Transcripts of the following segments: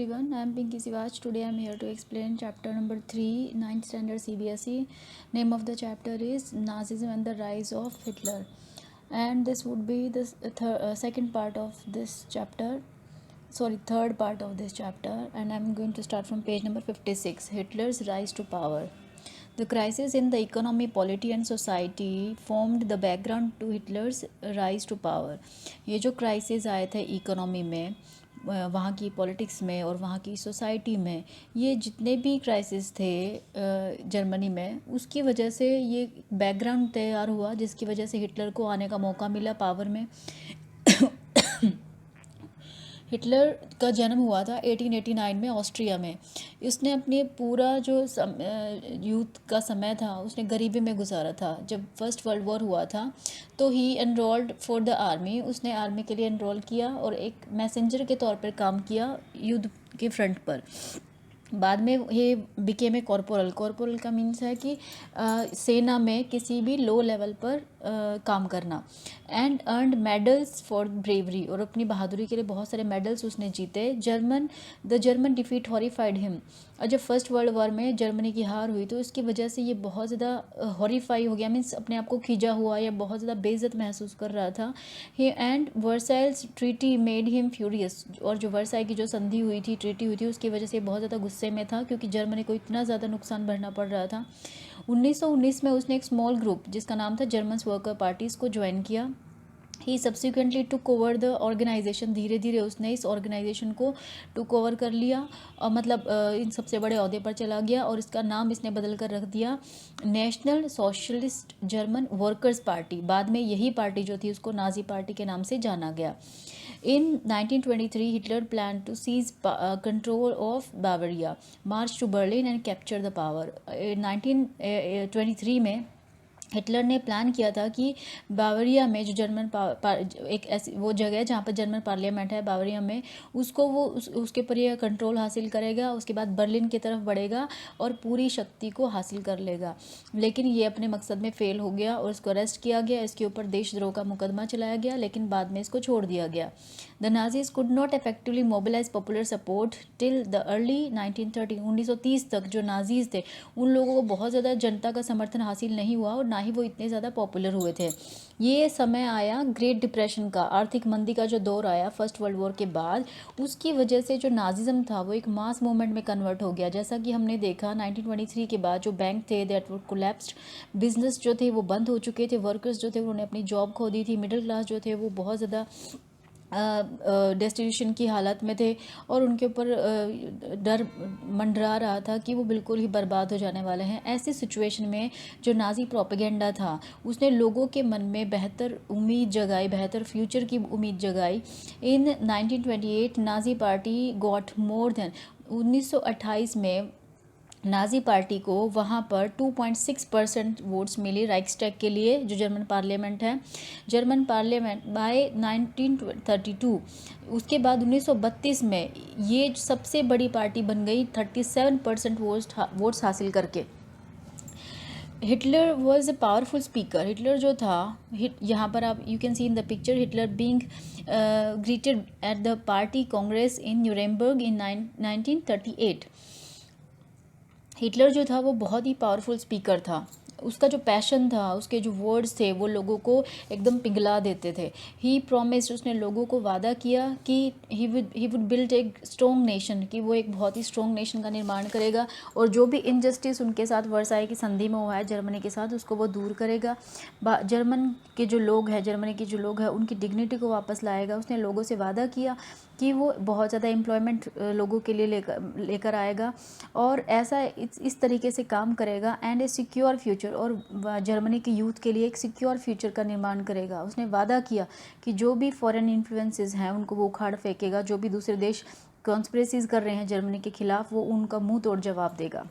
everyone, I am Pinky Sivaj. Today I am here to explain chapter number 3, 9th standard CBSE. Name of the chapter is Nazism and the Rise of Hitler. And this would be the second part of this chapter. Third part of this chapter. And I am going to start from page number 56, Hitler's Rise to Power. The crisis in the economy, polity and society formed the background to Hitler's rise to power. ये जो crisis आए थे economy में, वहाँ की politics में और वहाँ की सोसाइटी में, ये जितने भी क्राइसिस थे जर्मनी में, उसकी वजह से ये बैकग्राउंड तैयार हुआ जिसकी वजह से हिटलर को आने का मौका मिला पावर में। हिटलर का जन्म हुआ था 1889 में ऑस्ट्रिया में। उसने अपने पूरा जो यूथ का समय था उसने गरीबी में गुजारा था। जब फर्स्ट वर्ल्ड वॉर हुआ था तो ही एनरोल्ड फॉर द आर्मी, उसने आर्मी के लिए एनरोल किया और एक मैसेंजर के तौर पर काम किया युद्ध के फ्रंट पर। बाद में ये बिकेम ए कॉर्पोरल का मीन्स है कि सेना में किसी भी लो लेवल पर काम करना। And earned medals for bravery, और अपनी बहादुरी के लिए बहुत सारे मेडल्स उसने जीते। The German defeat horrified him, और जब फर्स्ट वर्ल्ड वॉर में जर्मनी की हार हुई तो इसकी वजह से ये बहुत ज़्यादा हॉरीफाई हो गया, मीन्स अपने आप को खींचा हुआ या बहुत ज़्यादा बेइज्जत महसूस कर रहा था। He and Versailles treaty made him furious, और जो वर्साई की जो संधि हुई थी, ट्रीटी हुई थी, उसकी वजह से बहुत ज़्यादा गुस्से में था क्योंकि जर्मनी को इतना ज़्यादा नुकसान भरना पड़ रहा था। 1919 में उसने एक स्मॉल ग्रुप जिसका नाम था जर्मन वर्कर पार्टीज़ को ज्वाइन किया। He subsequently took over the organisation, धीरे धीरे उसने इस ऑर्गेनाइजेशन को टुक ओवर कर लिया और मतलब इन सबसे बड़े अहदे पर चला गया और इसका नाम इसने बदल कर रख दिया national socialist German workers party. बाद में यही पार्टी जो थी उसको नाजी पार्टी के नाम से जाना गया। In 1923, Hitler planned to seize control of Bavaria, march to Berlin and capture the power. 1923 में हिटलर ने प्लान किया था कि बावरिया में जो जर्मन एक ऐसी वो जगह है जहाँ पर जर्मन पार्लियामेंट है बावरिया में, उसको वो उसके ऊपर ये कंट्रोल हासिल करेगा। उसके बाद बर्लिन की तरफ बढ़ेगा और पूरी शक्ति को हासिल कर लेगा। लेकिन ये अपने मकसद में फेल हो गया और इसको अरेस्ट किया गया। इसके ऊपर देशद्रोह का मुकदमा चलाया गया, लेकिन बाद में इसको छोड़ दिया गया। The Nazis could not effectively mobilize popular support till the early 1930, 1930 तक जो नाजीज थे उन लोगों को बहुत ज़्यादा जनता का समर्थन हासिल नहीं हुआ और ना ही वो इतने ज़्यादा पॉपुलर हुए थे। ये समय आया ग्रेट डिप्रेशन का, आर्थिक मंदी का जो दौर आया फर्स्ट वर्ल्ड वॉर के बाद, उसकी वजह से जो नाजिज्म था वो एक मास मूवमेंट में कन्वर्ट हो गया। जैसा कि हमने देखा 1923 के बाद जो बैंक थे दैट वर कोलैप्स्ड, बिजनेस जो थे वो बंद हो चुके थे, वर्कर्स जो थे उन्होंने अपनी जॉब खो दी थी, मिडिल क्लास जो थे वो बहुत ज़्यादा डेस्टिनेशन की हालत में थे और उनके ऊपर डर मंडरा रहा था कि वो बिल्कुल ही बर्बाद हो जाने वाले हैं। ऐसी सिचुएशन में जो नाजी प्रोपेगेंडा था उसने लोगों के मन में बेहतर उम्मीद जगाई, बेहतर फ्यूचर की उम्मीद जगाई। इन 1928 Nazi party got more than 1928 में नाजी पार्टी को वहाँ पर 2.6% वोट्स मिली राइक्सटैग के लिए, जो जर्मन पार्लियामेंट है। जर्मन पार्लियामेंट बाय 1932, उसके बाद 1932 में ये सबसे बड़ी पार्टी बन गई 37% वोट्स हासिल करके। Hitler was a powerful speaker. Hitler जो था, यहाँ पर आप you can see in the picture Hitler being greeted at the party Congress in Nuremberg in 1938। Hitler जो था वो बहुत ही पावरफुल स्पीकर था। उसका जो पैशन था, उसके जो वर्ड्स थे वो लोगों को एकदम पिघला देते थे। ही प्रॉमिस्ड, उसने लोगों को वादा किया कि ही वुड बिल्ड एक स्ट्रॉन्ग नेशन, कि वो एक बहुत ही स्ट्रॉन्ग नेशन का निर्माण करेगा और जो भी इनजस्टिस उनके साथ वर्साई की संधि में हुआ है जर्मनी के साथ उसको वो दूर करेगा। जर्मनी के जो लोग हैं उनकी डिग्निटी को वापस लाएगा। उसने लोगों से वादा किया कि वो बहुत ज़्यादा एम्प्लॉयमेंट लोगों के लिए लेकर आएगा और ऐसा इस तरीके से काम करेगा एंड ए सिक्योर फ्यूचर, और जर्मनी के यूथ के लिए एक सिक्योर फ्यूचर का निर्माण करेगा। उसने वादा किया कि जो भी फॉरेन इन्फ्लुएंसेस हैं उनको वो उखाड़ फेंकेगा, जो भी दूसरे देश कॉन्स्पिरेसीज कर रहे हैं जर्मनी के खिलाफ वो उनका मुंह तोड़ जवाब देगा।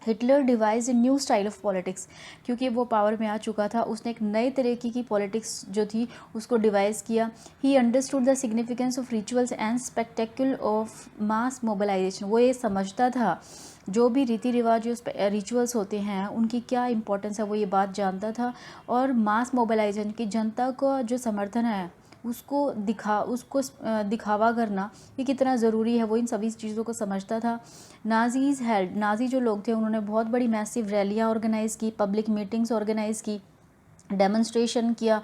Hitler devised a new style of politics, क्योंकि वो पावर में आ चुका था, उसने एक नए तरीके की पॉलिटिक्स जो थी उसको डिवाइस किया। He understood the significance of rituals and spectacle of mass mobilisation. वो ये समझता था जो भी रीति रिवाज जो रिचुअल्स होते हैं उनकी क्या इंपॉर्टेंस है, वो ये बात जानता था। और मास मोबिलाइजेशन की जनता का जो समर्थन है उसको दिखावा करना कि कितना ज़रूरी है, वो इन सभी चीज़ों को समझता था। नाजी जो लोग थे उन्होंने बहुत बड़ी मैसिव रैलियाँ ऑर्गेनाइज़ की, पब्लिक मीटिंग्स ऑर्गेनाइज़ की, डेमोन्स्ट्रेशन किया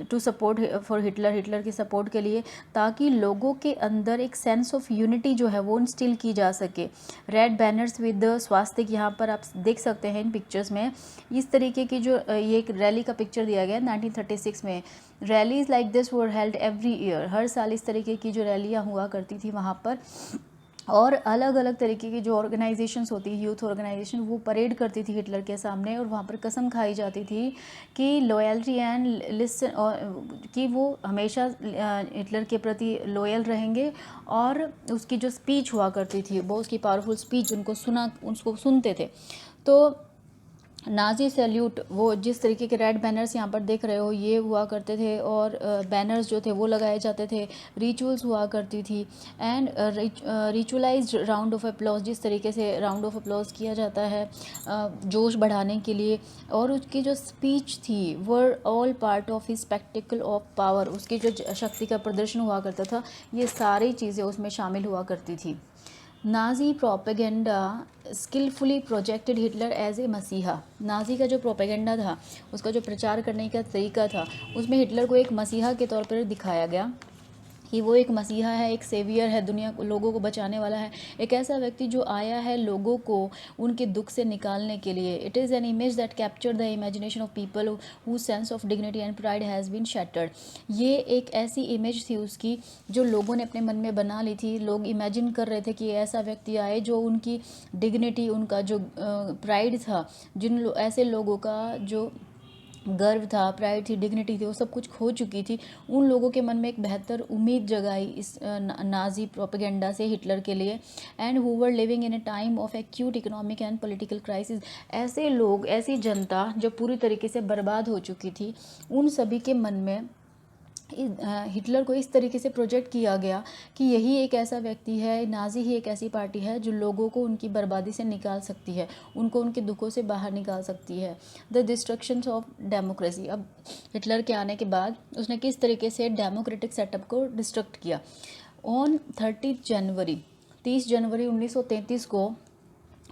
टू सपोर्ट फॉर हिटलर की सपोर्ट के लिए, ताकि लोगों के अंदर एक सेंस ऑफ यूनिटी जो है वो इंस्टिल की जा सके। रेड बैनर्स विद स्वास्तिक, यहाँ पर आप देख सकते हैं इन पिक्चर्स में इस तरीके की जो ये एक रैली का पिक्चर दिया गया है 1936 में। Rallies like this were held every year, हर साल इस तरीके की जो रैलियाँ हुआ करती थी वहाँ पर। और अलग अलग तरीके की जो ऑर्गेनाइजेशंस होती है, यूथ ऑर्गेनाइजेशन, वो परेड करती थी हिटलर के सामने, और वहाँ पर कसम खाई जाती थी कि लॉयल्टी एंड लिसन, कि वो हमेशा हिटलर के प्रति लॉयल रहेंगे। और उसकी जो स्पीच हुआ करती थी, वो उसकी पावरफुल स्पीच उसको सुनते थे। तो नाजी सैल्यूट, वो जिस तरीके के रेड बैनर्स यहाँ पर देख रहे हो ये हुआ करते थे, और बैनर्स जो थे वो लगाए जाते थे, रिचुअल्स हुआ करती थी, एंड रिचुअलाइज्ड राउंड ऑफ अप्लॉज, जिस तरीके से राउंड ऑफ अप्लॉज किया जाता है जोश बढ़ाने के लिए। और उसकी जो स्पीच थी were all part of his spectacle of power, उसकी जो शक्ति का प्रदर्शन हुआ करता था, ये सारी चीज़ें उसमें शामिल हुआ करती थी। Nazi propaganda skillfully projected Hitler as a messiah, Nazi का जो प्रोपेगेंडा था, उसका जो प्रचार करने का तरीका था, उसमें हिटलर को एक मसीहा के तौर पर दिखाया गया कि वो एक मसीहा है, एक सेवियर है, दुनिया को, लोगों को बचाने वाला है, एक ऐसा व्यक्ति जो आया है लोगों को उनके दुख से निकालने के लिए। It is an image that capture the imagination of people who sense of dignity and pride has been shattered. ये एक ऐसी इमेज थी उसकी जो लोगों ने अपने मन में बना ली थी। लोग इमेजिन कर रहे थे कि ऐसा व्यक्ति आए जो उनकी डिग्निटी, उनका जो प्राइड था, ऐसे लोगों का जो गर्व था, प्राइड थी, डिग्निटी थी, वो सब कुछ खो चुकी थी। उन लोगों के मन में एक बेहतर उम्मीद जगाई इस नाजी प्रोपेगेंडा से हिटलर के लिए। And who were living in A time of acute economic and political crisis, ऐसे लोग, ऐसी जनता जो पूरी तरीके से बर्बाद हो चुकी थी, उन सभी के मन में हिटलर को इस तरीके से प्रोजेक्ट किया गया कि यही एक ऐसा व्यक्ति है, नाजी ही एक ऐसी पार्टी है जो लोगों को उनकी बर्बादी से निकाल सकती है, उनको उनके दुखों से बाहर निकाल सकती है। द डिस्ट्रक्शन ऑफ डेमोक्रेसी, अब हिटलर के आने के बाद उसने किस तरीके से डेमोक्रेटिक सेटअप को डिस्ट्रक्ट किया। ऑन 30 जनवरी 1933 को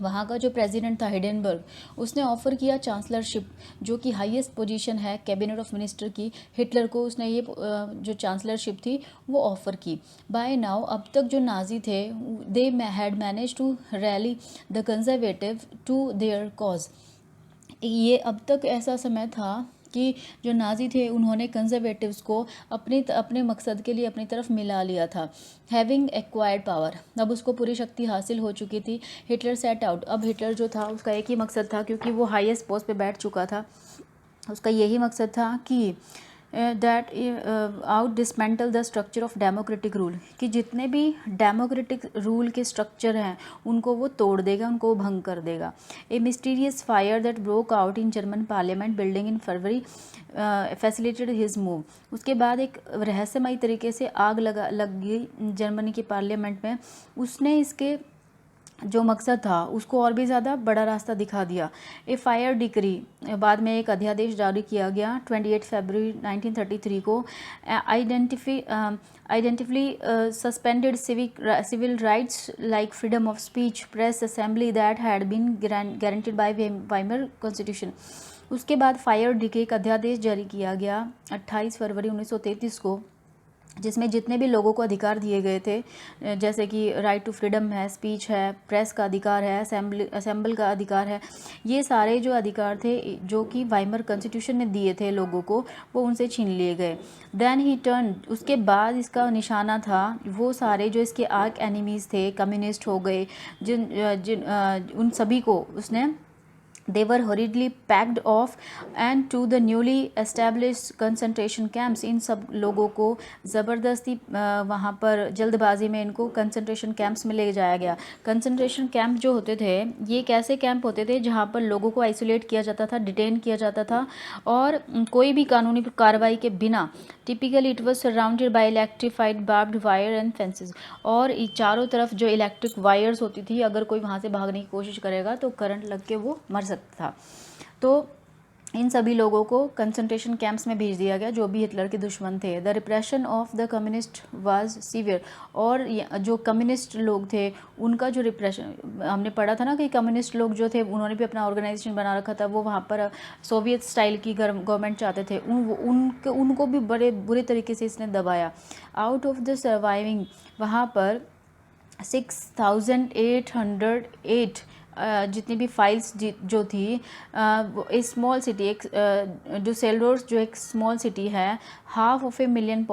वहाँ का जो प्रेसिडेंट था हिडेनबर्ग, उसने ऑफ़र किया चांसलरशिप, जो कि हाईएस्ट पोजीशन है कैबिनेट ऑफ मिनिस्टर की, हिटलर को उसने ये जो चांसलरशिप थी वो ऑफ़र की। बाय नाउ, अब तक जो नाजी थे they had manage to rally the conservative to their cause. ये अब तक ऐसा समय था कि जो नाजी थे उन्होंने कंजर्वेटिव्स को अपने मकसद के लिए अपनी तरफ मिला लिया था। हैविंग एक्वायर्ड पावर, अब उसको पूरी शक्ति हासिल हो चुकी थी। हिटलर सेट आउट, अब हिटलर जो था उसका एक ही मकसद था, क्योंकि वो हाईएस्ट पोस्ट पे बैठ चुका था, उसका यही मकसद था कि that out dismantle the structure of democratic rule, कि जितने भी डेमोक्रेटिक रूल के स्ट्रक्चर हैं उनको वो तोड़ देगा, उनको वो भंग कर देगा। A mysterious fire that broke out in German parliament building in February facilitated his move, उसके बाद एक रहस्यमयी तरीके से आग लग गई जर्मनी के पार्लियामेंट में, उसने इसके जो मकसद था उसको और भी ज़्यादा बड़ा रास्ता दिखा दिया। ए फायर डिक्री, बाद में एक अध्यादेश जारी किया गया 28 फरवरी 1933 को, identifiably suspended civil rights like freedom of speech, press, assembly that had been guaranteed by Weimar constitution. उसके बाद फायर डिक्री, एक अध्यादेश जारी किया गया 28 फरवरी 1933 को, जिसमें जितने भी लोगों को अधिकार दिए गए थे, जैसे कि राइट टू फ्रीडम है, स्पीच है, प्रेस का अधिकार है, असेंबल का अधिकार है, ये सारे जो अधिकार थे जो कि वाइमर कॉन्स्टिट्यूशन ने दिए थे लोगों को, वो उनसे छीन लिए गए। देन ही टर्न, उसके बाद इसका निशाना था वो सारे जो इसके आर्क एनिमीज़ थे, कम्युनिस्ट हो गए, उन सभी को उसने they were hurriedly packed off and to the newly established concentration camps, इन सब लोगों को ज़बरदस्ती वहाँ पर जल्दबाजी में इनको कंसंट्रेशन कैंप्स में ले जाया गया। कंसंट्रेशन कैंप जो होते थे, ये कैसे कैंप होते थे जहाँ पर लोगों को आइसोलेट किया जाता था, डिटेन किया जाता था, और कोई भी कानूनी कार्रवाई के बिना। Typically it was surrounded by electrified barbed wire and fences, और चारों तरफ जो इलेक्ट्रिक वायर्स होती थी, अगर कोई वहाँ से भागने की कोशिश करेगा तो करंट लग के वो मर सकता था। तो इन सभी लोगों को कंसंट्रेशन कैंप्स में भेज दिया गया जो भी हिटलर के दुश्मन थे। The repression of the communist was severe, और जो कम्युनिस्ट लोग थे उनका जो रिप्रेशन, हमने पढ़ा था ना कि कम्युनिस्ट लोग जो थे उन्होंने भी अपना ऑर्गेनाइजेशन बना रखा था, वो वहाँ पर सोवियत स्टाइल की गवर्नमेंट चाहते थे, उनको भी बड़े बुरे तरीके से इसने दबाया। आउट ऑफ द सर्वाइविंग, वहाँ पर 6808 जितनी भी फाइल्स जो थी, स्मॉल सिटी, एक जो सेल्डोर्स जो एक स्मॉल सिटी है, half of a million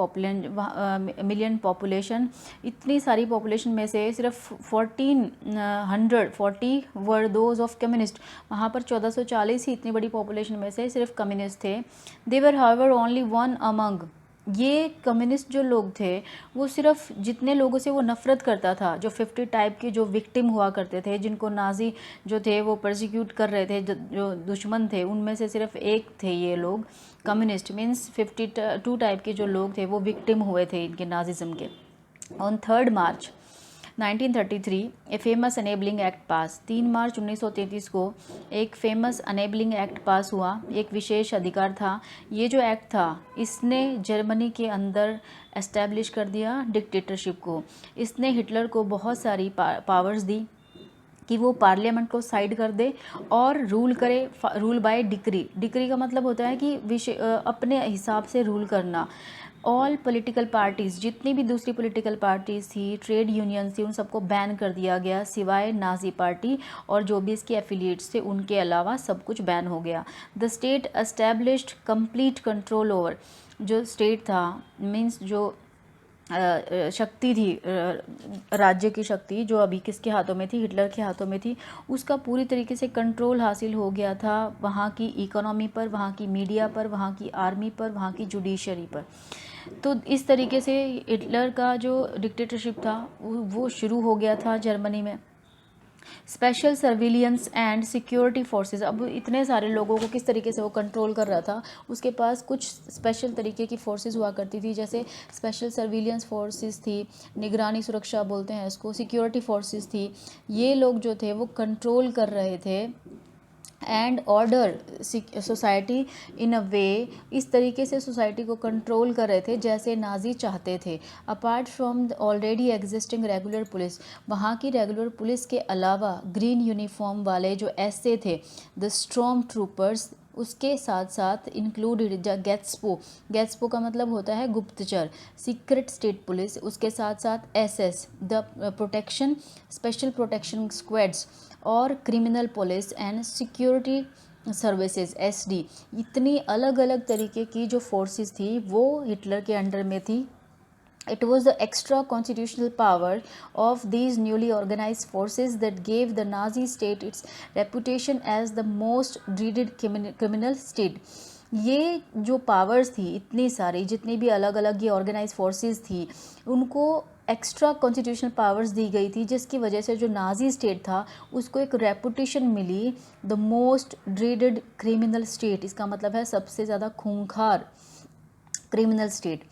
population, इतनी सारी पॉपुलेशन में से सिर्फ 1440 वर दोज ऑफ कम्युनिस्ट, वहाँ पर 1440 ही इतनी बड़ी पॉपुलेशन में से सिर्फ कम्युनिस्ट थे। दे वर हाउएवर ओनली वन अमंग, ये कम्युनिस्ट जो लोग थे वो सिर्फ जितने लोगों से वो नफ़रत करता था, जो 50 टाइप के जो विक्टिम हुआ करते थे, जिनको नाजी जो थे वो परसिक्यूट कर रहे थे, जो दुश्मन थे, उनमें से सिर्फ एक थे ये लोग कम्युनिस्ट। मीन्स 52 टाइप के जो लोग थे वो विक्टिम हुए थे इनके नाजिज्म के। On 3 March 1933 a famous enabling act पास, 3 मार्च 1933 को एक फेमस अनेबलिंग एक्ट पास हुआ, एक विशेष अधिकार था। ये जो एक्ट था इसने जर्मनी के अंदर एस्टैब्लिश कर दिया डिक्टेटरशिप को। इसने हिटलर को बहुत सारी पावर्स दी कि वो पार्लियामेंट को साइड कर दे और रूल करे, रूल बाय डिक्री। डिक्री का मतलब होता है कि अपने हिसाब से रूल करना। ऑल पॉलिटिकल पार्टीज़, जितनी भी दूसरी पॉलिटिकल पार्टीज़ थी, ट्रेड यूनियंस थी, उन सबको बैन कर दिया गया सिवाय नाजी पार्टी और जो भी इसके एफिलिएट्स थे उनके अलावा सब कुछ बैन हो गया। The state established complete control over, जो स्टेट था मीन्स जो शक्ति थी, राज्य की शक्ति जो अभी किसके हाथों में थी, हिटलर के हाथों में थी, उसका पूरी तरीके से कंट्रोल हासिल हो गया था वहाँ की इकोनॉमी पर, वहाँ की मीडिया पर, वहाँ की आर्मी पर, वहाँ की जुडिशरी पर। तो इस तरीके से हिटलर का जो डिक्टेटरशिप था वो शुरू हो गया था जर्मनी में। Special surveillance and security forces, अब इतने सारे लोगों को किस तरीके से वो कंट्रोल कर रहा था, उसके पास कुछ स्पेशल तरीके की फोर्सेस हुआ करती थी, जैसे स्पेशल सर्विलियंस फोर्सेस थी, निगरानी सुरक्षा बोलते हैं इसको, सिक्योरिटी फोर्सेस थी। ये लोग जो थे वो कंट्रोल कर रहे थे एंड ऑर्डर सोसाइटी इन अ वे, इस तरीके से सोसाइटी को कंट्रोल कर रहे थे जैसे नाजी चाहते थे। Apart from the already existing regular police, वहाँ की रेगुलर पुलिस के अलावा ग्रीन यूनिफॉर्म वाले जो एसए थे, द स्ट्रॉम ट्रूपर्स, उसके साथ साथ इंक्लूडेड गेट्सपो, गेट्सपो का मतलब होता है गुप्तचर, सीक्रेट स्टेट पुलिस, उसके साथ साथ SS, the protection special protection squads और criminal police and security services SD, इतनी अलग अलग तरीके की जो फोर्सेस थी वो हिटलर के अंडर में थी। It was the extra constitutional power of these newly organized forces that gave the Nazi state its reputation as the most dreaded criminal state. ये जो पावर्स थी इतनी सारी, जितनी भी अलग अलग ये ऑर्गेनाइज फोर्सेस थी, उनको एक्स्ट्रा कॉन्स्टिट्यूशनल पावर्स दी गई थी, जिसकी वजह से जो नाजी स्टेट था उसको एक रेपुटेशन मिली, the most dreaded criminal state. इसका मतलब है सबसे ज़्यादा खूंखार criminal state.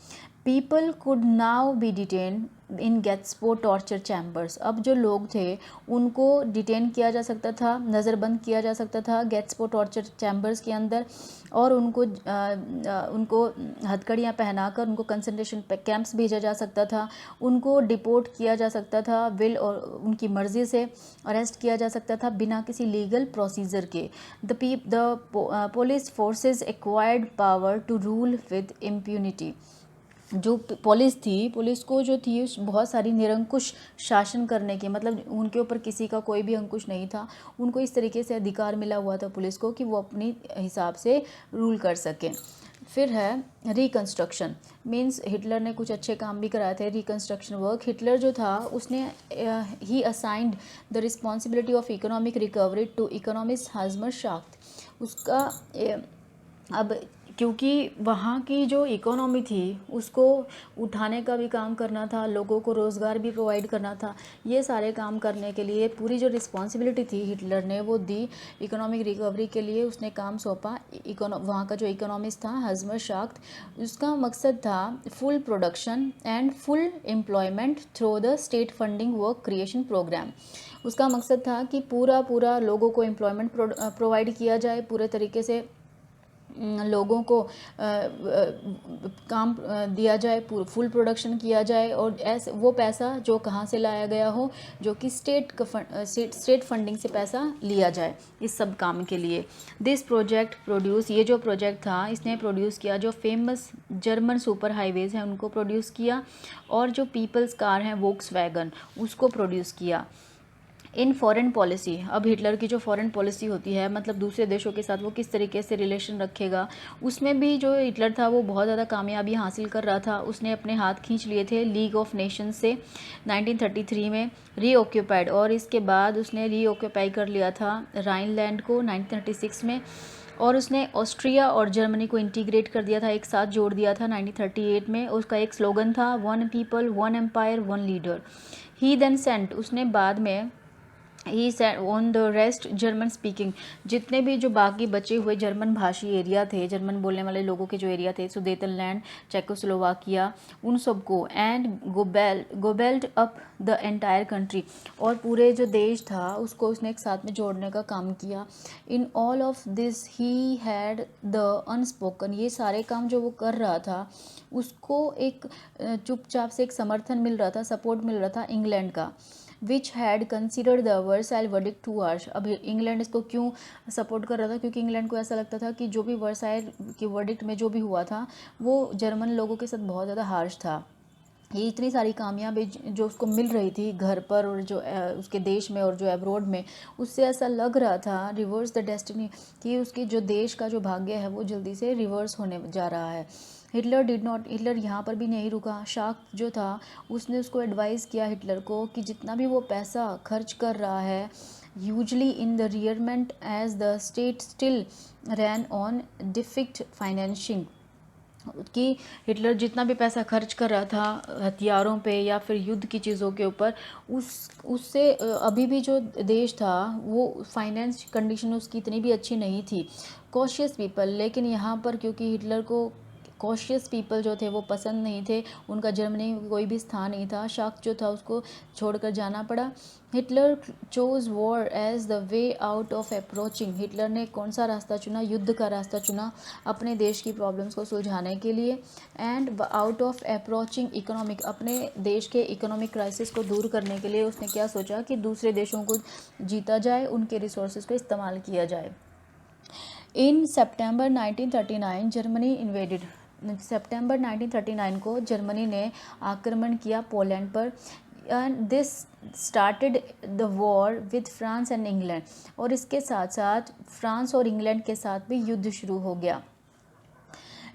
People could now be detain in Gestapo torture chambers, अब जो लोग थे उनको डिटेन किया जा सकता था, नज़रबंद किया जा सकता था गेट्सपो टॉर्चर चैम्बर्स के अंदर, और उनको हथकड़ियाँ पहनाकर उनको कंसंट्रेशन कैंप्स भेजा जा सकता था, उनको डिपोर्ट किया जा सकता था विल और उनकी मर्ज़ी से, अरेस्ट किया जा सकता था बिना किसी लीगल प्रोसीजर के। The police forces acquired power to rule with impunity, जो पुलिस थी, पुलिस को जो थी बहुत सारी निरंकुश शासन करने की, मतलब उनके ऊपर किसी का कोई भी अंकुश नहीं था, उनको इस तरीके से अधिकार मिला हुआ था पुलिस को कि वो अपनी हिसाब से रूल कर सकें। फिर है रिकन्स्ट्रक्शन, मीन्स हिटलर ने कुछ अच्छे काम भी कराए थे, रिकन्स्ट्रक्शन वर्क। हिटलर जो था उसने he assigned the responsibility of economic recovery to economist Hjalmar Schacht, उसका अब क्योंकि वहाँ की जो इकोनॉमी थी उसको उठाने का भी काम करना था, लोगों को रोज़गार भी प्रोवाइड करना था, ये सारे काम करने के लिए पूरी जो रिस्पॉन्सिबिलिटी थी हिटलर ने वो दी इकोनॉमिक रिकवरी के लिए, उसने काम सौंपा वहाँ का जो इकोनॉमिस्ट था हाजमर शाफ्ट। उसका मकसद था full production and full employment through the state funding work creation program. उसका मकसद था कि पूरा लोगों को एम्प्लॉयमेंट प्रोवाइड किया जाए पूरे तरीके से, लोगों को काम दिया जाए, फुल प्रोडक्शन किया जाए, और ऐसे वो पैसा जो कहाँ से लाया गया हो, जो कि स्टेट फंडिंग से पैसा लिया जाए इस सब काम के लिए। दिस प्रोजेक्ट प्रोड्यूस, ये जो प्रोजेक्ट था इसने प्रोड्यूस किया जो फेमस जर्मन सुपर हाईवेज़ हैं उनको प्रोड्यूस किया, और जो पीपल्स कार हैं वोक्सवैगन उसको प्रोड्यूस किया। इन फॉरेन पॉलिसी, अब हिटलर की जो फॉरेन पॉलिसी होती है, मतलब दूसरे देशों के साथ वो किस तरीके से रिलेशन रखेगा, उसमें भी जो हिटलर था वो बहुत ज़्यादा कामयाबी हासिल कर रहा था। उसने अपने हाथ खींच लिए थे लीग ऑफ नेशंस से 1933 में रीऑक्यूपाइड, और इसके बाद उसने रीऑक्यूपाई कर लिया था राइनलैंड को 1936 में, और उसने ऑस्ट्रिया और जर्मनी को इंटीग्रेट कर दिया था, एक साथ जोड़ दिया था 1938 में। उसका एक स्लोगन था one people one empire one leader. He then sent, उसने बाद में he set on the rest German speaking, जितने भी जो बाकी बचे हुए जर्मन भाषी एरिया थे, जर्मन बोलने वाले लोगों के जो एरिया थे, सुदेतनलैंड, चेकोस्लोवाकिया, उन सबको, and gobbled up the entire country, और पूरे जो देश था उसको उसने एक साथ में जोड़ने का काम किया। In all of this he had the unspoken, ये सारे काम जो वो कर रहा था उसको एक चुपचाप से एक समर्थन मिल रहा था, सपोर्ट मिल रहा था इंग्लैंड का, which had considered the Versailles verdict too harsh. अब इंग्लैंड इसको क्यों सपोर्ट कर रहा था, क्योंकि इंग्लैंड को ऐसा लगता था कि जो भी वर्साइल की वर्डिक्ट में जो भी हुआ था वो जर्मन लोगों के साथ बहुत ज़्यादा हार्श था। ये इतनी सारी कामयाबी जो उसको मिल रही थी घर पर और जो उसके देश में और जो एब्रोड में, उससे ऐसा लग रहा था रिवर्स द डेस्टिनी, कि उसकी जो देश का जो भाग्य है वो जल्दी से रिवर्स होने जा रहा है। हिटलर यहाँ पर भी नहीं रुका। शाक जो था उसने उसको एडवाइस किया हिटलर को कि जितना भी वो पैसा खर्च कर रहा है, usually in the rearmament as the state still ran on deficit financing, कि हिटलर जितना भी पैसा खर्च कर रहा था हथियारों पे या फिर युद्ध की चीज़ों के ऊपर, उससे अभी भी जो देश था वो फाइनेंस कंडीशन उसकी इतनी भी अच्छी नहीं थी। कॉशियस पीपल, लेकिन यहाँ पर क्योंकि हिटलर को कॉशियस पीपल जो थे वो पसंद नहीं थे, उनका जर्मनी में कोई भी स्थान नहीं था, शाक जो था उसको छोड़कर जाना पड़ा। Hitler chose war as the way out of approaching, Hitler ने कौन सा रास्ता चुना, युद्ध का रास्ता चुना अपने देश की प्रॉब्लम्स को सुलझाने के लिए, and out of approaching economic, अपने देश के इकोनॉमिक क्राइसिस को दूर करने के लिए उसने क्या सोचा कि दूसरे देशों को जीता जाए, उनके रिसोर्सेज को इस्तेमाल किया जाए। इन सितंबर 1939 जर्मनी इन्वेडेड, सितंबर 1939 को जर्मनी ने आक्रमण किया पोलैंड पर, and this started the war with France and England, और इसके साथ साथ फ्रांस और इंग्लैंड के साथ भी युद्ध शुरू हो गया।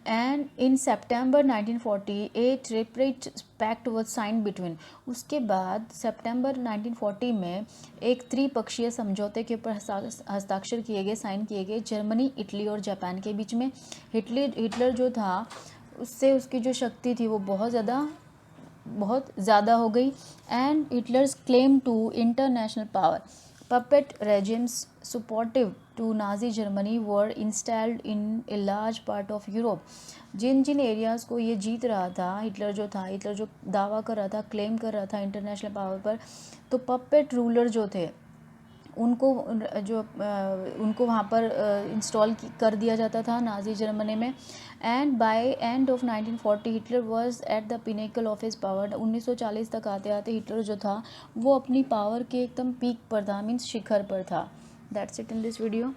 And in September 1940 a tripartite pact was signed between, उसके बाद सितंबर 1940 में एक त्रिपक्षीय समझौते के ऊपर हस्ताक्षर किए गए, साइन किए गए जर्मनी, इटली और जापान के बीच में। हिटलर जो था उससे उसकी जो शक्ति थी वो बहुत ज़्यादा हो गई, and Hitler's claim to international power, puppet regimes supportive to Nazi Germany were installed in a large part of Europe. जिन जिन एरियाज़ को ये जीत रहा था, हिटलर जो दावा कर रहा था, क्लेम कर रहा था इंटरनेशनल पावर पर, तो पपेट रूलर जो थे उनको वहाँ पर इंस्टॉल कर दिया जाता था नाजी जर्मनी में। And by end of 1940 Hitler was at the pinnacle of his power, 1940 तक आते आते हिटलर जो था वो अपनी पावर के एकदम पीक पर था, मीन्स शिखर पर था। That's it in this video.